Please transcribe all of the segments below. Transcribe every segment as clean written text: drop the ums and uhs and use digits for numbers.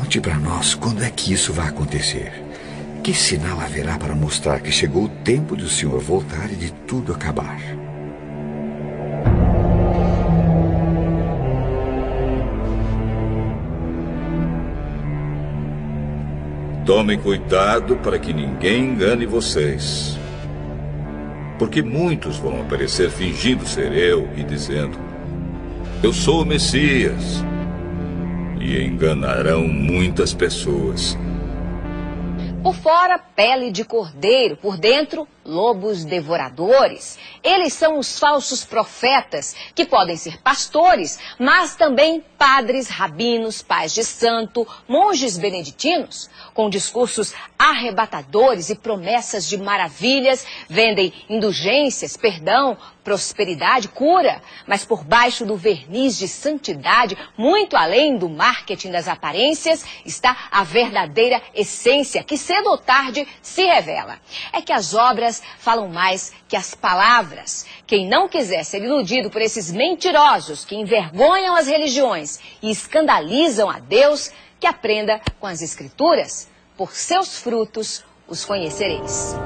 Conte para nós quando é que isso vai acontecer. Que sinal haverá para mostrar que chegou o tempo de o senhor voltar e de tudo acabar? Tomem cuidado para que ninguém engane vocês. Porque muitos vão aparecer fingindo ser eu e dizendo: eu sou o Messias. E enganarão muitas pessoas. Por fora, pele de cordeiro, por dentro, lobos devoradores. Eles são os falsos profetas, que podem ser pastores, mas também padres, rabinos, pais de santo, monges beneditinos, com discursos arrebatadores e promessas de maravilhas, vendem indulgências, perdão, prosperidade, cura, mas por baixo do verniz de santidade, muito além do marketing das aparências, está a verdadeira essência, que cedo ou tarde se revela. É que as obras falam mais que as palavras. Quem não quiser ser iludido por esses mentirosos que envergonham as religiões e escandalizam a Deus, que aprenda com as Escrituras. Por seus frutos os conhecereis.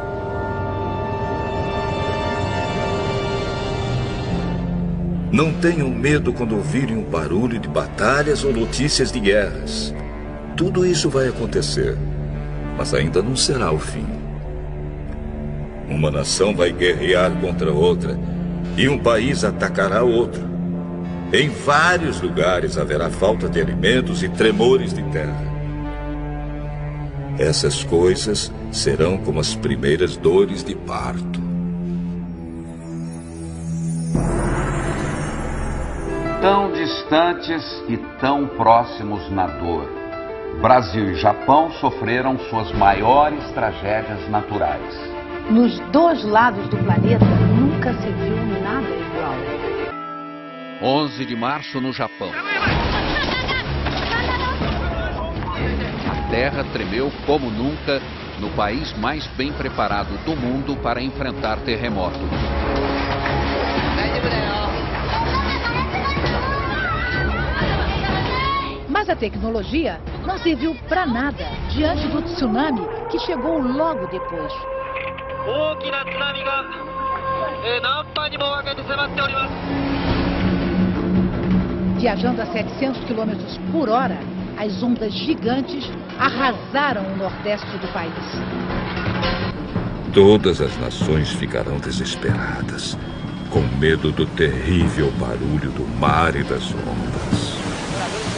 Não tenham medo quando ouvirem um barulho de batalhas ou notícias de guerras. Tudo isso vai acontecer, mas ainda não será o fim. Uma nação vai guerrear contra outra e um país atacará outro. Em vários lugares haverá falta de alimentos e tremores de terra. Essas coisas serão como as primeiras dores de parto. Tão distantes e tão próximos na dor, Brasil e Japão sofreram suas maiores tragédias naturais. Nos dois lados do planeta nunca se viu nada igual. 11 de março no Japão. A terra tremeu como nunca no país mais bem preparado do mundo para enfrentar terremoto. Mas a tecnologia não serviu para nada diante do tsunami que chegou logo depois. Viajando a 700 km por hora, as ondas gigantes arrasaram o nordeste do país. Todas as nações ficarão desesperadas, com medo do terrível barulho do mar e das ondas.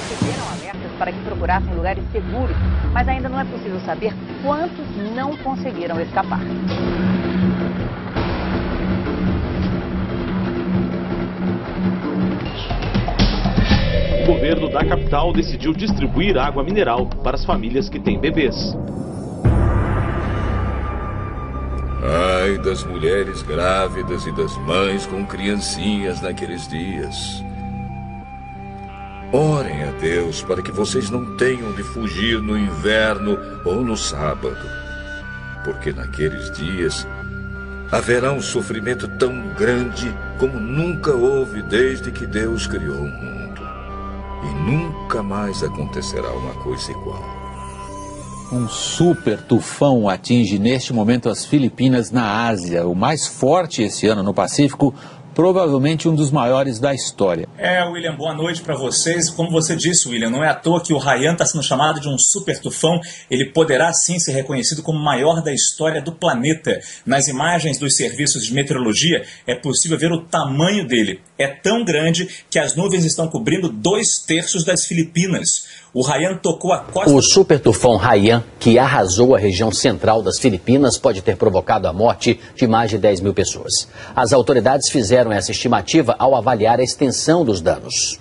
Receberam alertas para que procurassem lugares seguros, mas ainda não é possível saber quantos não conseguiram escapar. O governo da capital decidiu distribuir água mineral para as famílias que têm bebês. Ai das mulheres grávidas e das mães com criancinhas naqueles dias. Orem a Deus para que vocês não tenham de fugir no inverno ou no sábado, porque naqueles dias haverá um sofrimento tão grande como nunca houve desde que Deus criou o mundo. E nunca mais acontecerá uma coisa igual. Um super tufão atinge neste momento as Filipinas na Ásia, o mais forte esse ano no Pacífico, provavelmente um dos maiores da história. William, boa noite para vocês. Como você disse, William, não é à toa que o Haiyan está sendo chamado de um super tufão. Ele poderá sim ser reconhecido como o maior da história do planeta. Nas imagens dos serviços de meteorologia é possível ver o tamanho dele. É tão grande que as nuvens estão cobrindo 2/3 das Filipinas. O Haiyan tocou a costa... O super tufão Haiyan, que arrasou a região central das Filipinas, pode ter provocado a morte de mais de 10 mil pessoas. As autoridades fizeram essa estimativa ao avaliar a extensão dos danos.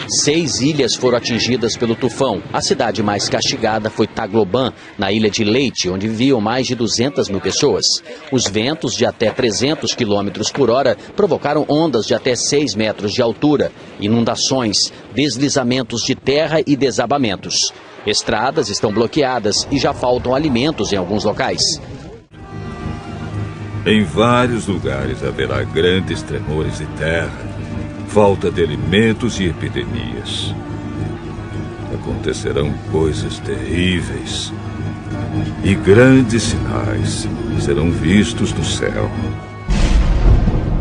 6 ilhas foram atingidas pelo tufão. A cidade mais castigada foi Tagloban, na ilha de Leyte, onde viviam mais de 200 mil pessoas. Os ventos de até 300 km por hora provocaram ondas de até 6 metros de altura, inundações, deslizamentos de terra e desabamentos. Estradas estão bloqueadas e já faltam alimentos em alguns locais. Em vários lugares haverá grandes tremores de terra, falta de alimentos e epidemias. acontecerão coisas terríveis e grandes sinais serão vistos no céu.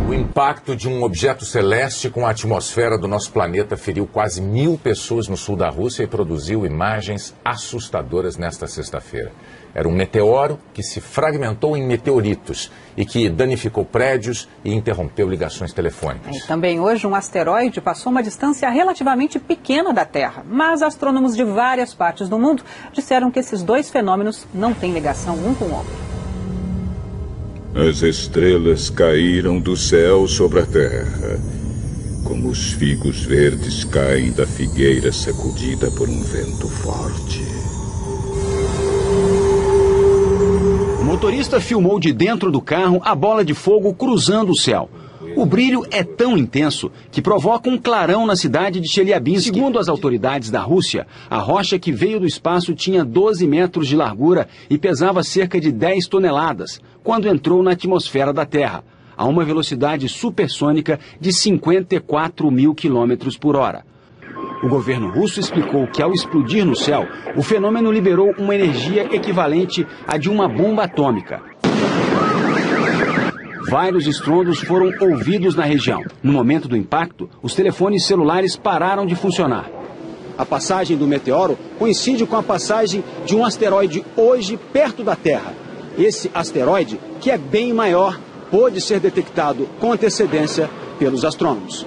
O impacto de um objeto celeste com a atmosfera do nosso planeta feriu quase 1000 pessoas no sul da Rússia e produziu imagens assustadoras nesta sexta-feira. Era um meteoro que se fragmentou em meteoritos e que danificou prédios e interrompeu ligações telefônicas. E também hoje um asteroide passou uma distância relativamente pequena da Terra, mas astrônomos de várias partes do mundo disseram que esses dois fenômenos não têm ligação um com o outro. As estrelas caíram do céu sobre a terra, como os figos verdes caem da figueira sacudida por um vento forte. O motorista filmou de dentro do carro a bola de fogo cruzando o céu. O brilho é tão intenso que provoca um clarão na cidade de Chelyabinsk. Segundo as autoridades da Rússia, a rocha que veio do espaço tinha 12 metros de largura e pesava cerca de 10 toneladas, quando entrou na atmosfera da Terra, a uma velocidade supersônica de 54 mil quilômetros por hora. O governo russo explicou que, ao explodir no céu, o fenômeno liberou uma energia equivalente à de uma bomba atômica. Vários estrondos foram ouvidos na região. No momento do impacto, os telefones celulares pararam de funcionar. A passagem do meteoro coincide com a passagem de um asteroide hoje perto da Terra. Esse asteroide, que é bem maior, pôde ser detectado com antecedência pelos astrônomos.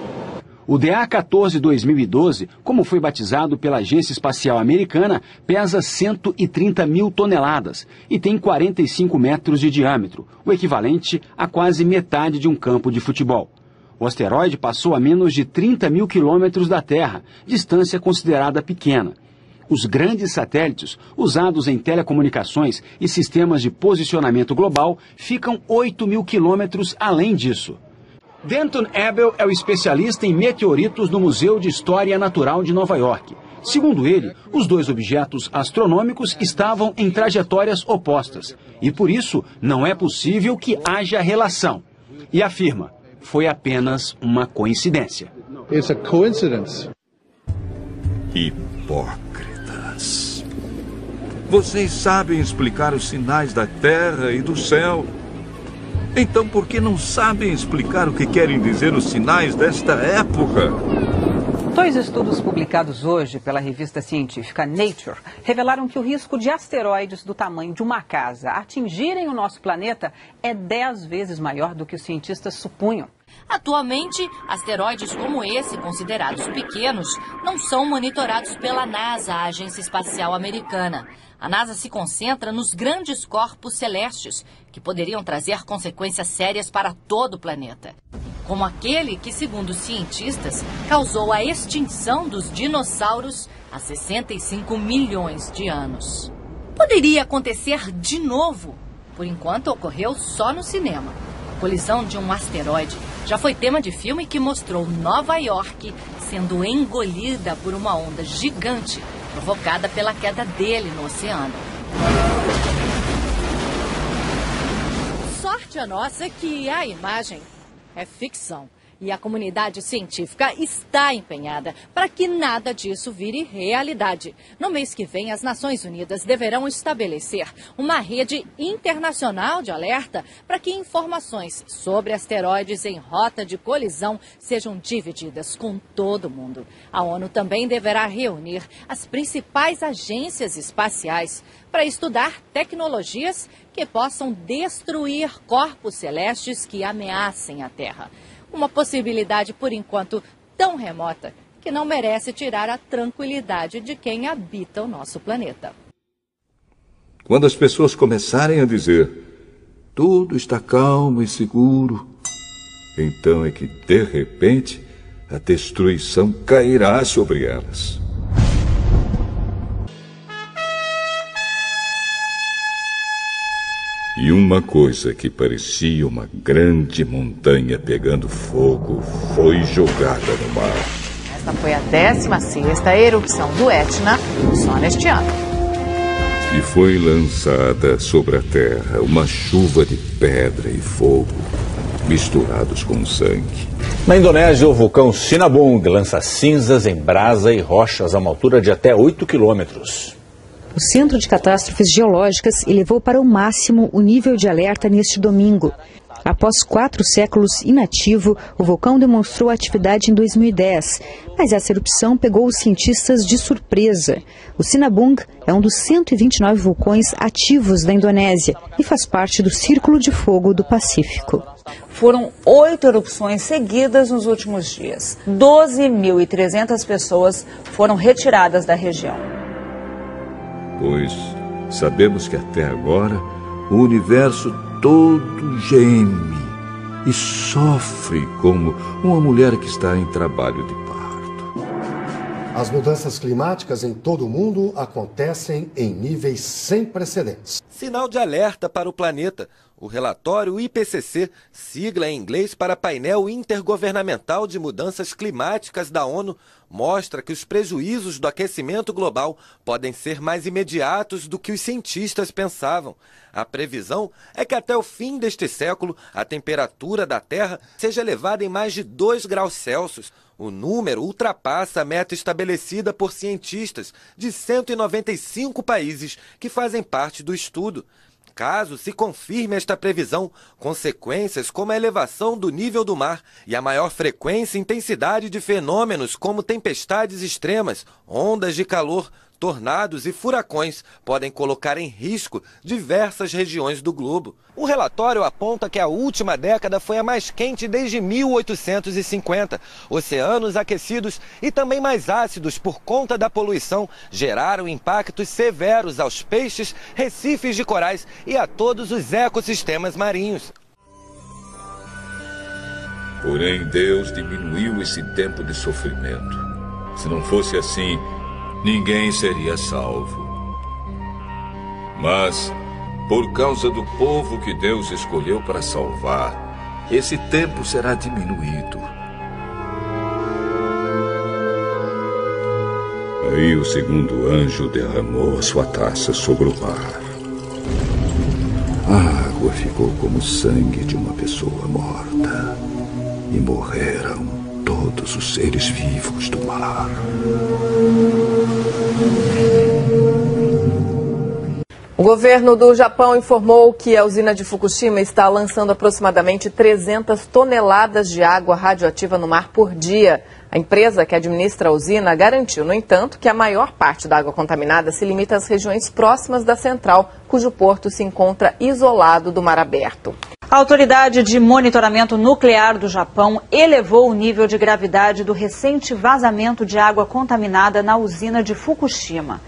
O DA-14-2012, como foi batizado pela Agência Espacial Americana, pesa 130 mil toneladas e tem 45 metros de diâmetro, o equivalente a quase metade de um campo de futebol. O asteroide passou a menos de 30 mil quilômetros da Terra, distância considerada pequena. Os grandes satélites, usados em telecomunicações e sistemas de posicionamento global, ficam 8 mil quilômetros além disso. Denton Abel é o especialista em meteoritos no Museu de História Natural de Nova York. Segundo ele, os dois objetos astronômicos estavam em trajetórias opostas e, por isso, não é possível que haja relação. E afirma, foi apenas uma coincidência. It's a coincidence. Hipócritas. Vocês sabem explicar os sinais da terra e do céu. Então, por que não sabem explicar o que querem dizer os sinais desta época? Dois estudos publicados hoje pela revista científica Nature revelaram que o risco de asteroides do tamanho de uma casa atingirem o nosso planeta é 10 vezes maior do que os cientistas supunham. Atualmente, asteroides como esse, considerados pequenos, não são monitorados pela NASA, a Agência Espacial Americana. A NASA se concentra nos grandes corpos celestes, que poderiam trazer consequências sérias para todo o planeta. Como aquele que, segundo os cientistas, causou a extinção dos dinossauros há 65 milhões de anos. Poderia acontecer de novo. Por enquanto, ocorreu só no cinema. A colisão de um asteroide já foi tema de filme que mostrou Nova York sendo engolida por uma onda gigante provocada pela queda dele no oceano. Sorte a nossa que a imagem é ficção. E a comunidade científica está empenhada para que nada disso vire realidade. No mês que vem, as Nações Unidas deverão estabelecer uma rede internacional de alerta para que informações sobre asteroides em rota de colisão sejam divididas com todo mundo. A ONU também deverá reunir as principais agências espaciais para estudar tecnologias que possam destruir corpos celestes que ameacem a Terra. Uma possibilidade, por enquanto, tão remota que não merece tirar a tranquilidade de quem habita o nosso planeta. Quando as pessoas começarem a dizer tudo está calmo e seguro, então é que, de repente, a destruição cairá sobre elas. E uma coisa que parecia uma grande montanha pegando fogo foi jogada no mar. Esta foi a 16ª erupção do Etna só neste ano. E foi lançada sobre a terra uma chuva de pedra e fogo misturados com sangue. Na Indonésia, o vulcão Sinabung lança cinzas em brasa e rochas a uma altura de até 8 quilômetros. O Centro de Catástrofes Geológicas elevou para o máximo o nível de alerta neste domingo. Após 4 séculos inativo, o vulcão demonstrou atividade em 2010, mas essa erupção pegou os cientistas de surpresa. O Sinabung é um dos 129 vulcões ativos da Indonésia e faz parte do Círculo de Fogo do Pacífico. Foram 8 erupções seguidas nos últimos dias. 12.300 pessoas foram retiradas da região. Pois sabemos que até agora o universo todo geme e sofre como uma mulher que está em trabalho de parto. As mudanças climáticas em todo o mundo acontecem em níveis sem precedentes. Sinal de alerta para o planeta. O relatório IPCC, sigla em inglês para Painel Intergovernamental de Mudanças Climáticas da ONU, mostra que os prejuízos do aquecimento global podem ser mais imediatos do que os cientistas pensavam. A previsão é que até o fim deste século a temperatura da Terra seja elevada em mais de 2 graus Celsius. O número ultrapassa a meta estabelecida por cientistas de 195 países que fazem parte do estudo. Caso se confirme esta previsão, consequências como a elevação do nível do mar e a maior frequência e intensidade de fenômenos como tempestades extremas, ondas de calor, tornados e furacões podem colocar em risco diversas regiões do globo. O relatório aponta que a última década foi a mais quente desde 1850. Oceanos aquecidos e também mais ácidos por conta da poluição geraram impactos severos aos peixes, recifes de corais e a todos os ecossistemas marinhos. Porém, Deus diminuiu esse tempo de sofrimento. Se não fosse assim, ninguém seria salvo. Mas, por causa do povo que Deus escolheu para salvar, esse tempo será diminuído. Aí o segundo anjo derramou a sua taça sobre o mar. A água ficou como o sangue de uma pessoa morta. E morreram todos os seres vivos do mar. O governo do Japão informou que a usina de Fukushima está lançando aproximadamente 300 toneladas de água radioativa no mar por dia. A empresa que administra a usina garantiu, no entanto, que a maior parte da água contaminada se limita às regiões próximas da central, cujo porto se encontra isolado do mar aberto. A Autoridade de Monitoramento Nuclear do Japão elevou o nível de gravidade do recente vazamento de água contaminada na usina de Fukushima.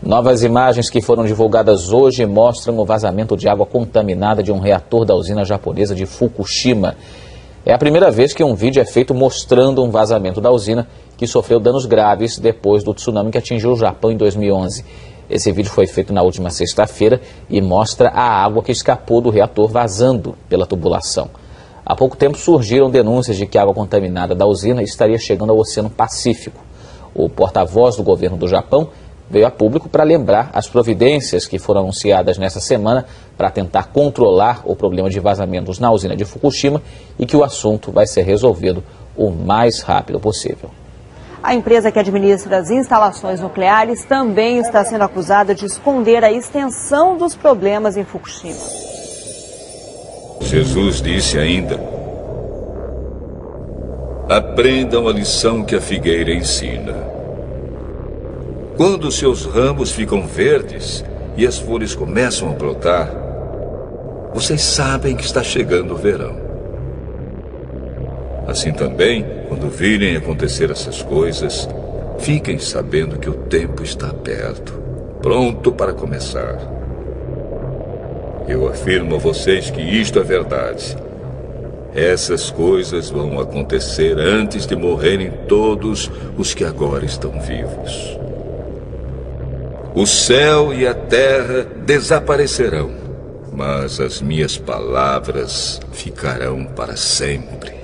Novas imagens que foram divulgadas hoje mostram o vazamento de água contaminada de um reator da usina japonesa de Fukushima. É a primeira vez que um vídeo é feito mostrando um vazamento da usina que sofreu danos graves depois do tsunami que atingiu o Japão em 2011. Esse vídeo foi feito na última sexta-feira e mostra a água que escapou do reator vazando pela tubulação. Há pouco tempo surgiram denúncias de que a água contaminada da usina estaria chegando ao Oceano Pacífico. O porta-voz do governo do Japão veio a público para lembrar as providências que foram anunciadas nessa semana para tentar controlar o problema de vazamentos na usina de Fukushima e que o assunto vai ser resolvido o mais rápido possível. A empresa que administra as instalações nucleares também está sendo acusada de esconder a extensão dos problemas em Fukushima. Jesus disse ainda: aprendam a lição que a figueira ensina. Quando seus ramos ficam verdes e as folhas começam a brotar, vocês sabem que está chegando o verão. Assim também, quando virem acontecer essas coisas, fiquem sabendo que o tempo está perto, pronto para começar. Eu afirmo a vocês que isto é verdade. Essas coisas vão acontecer antes de morrerem todos os que agora estão vivos. O céu e a terra desaparecerão, mas as minhas palavras ficarão para sempre.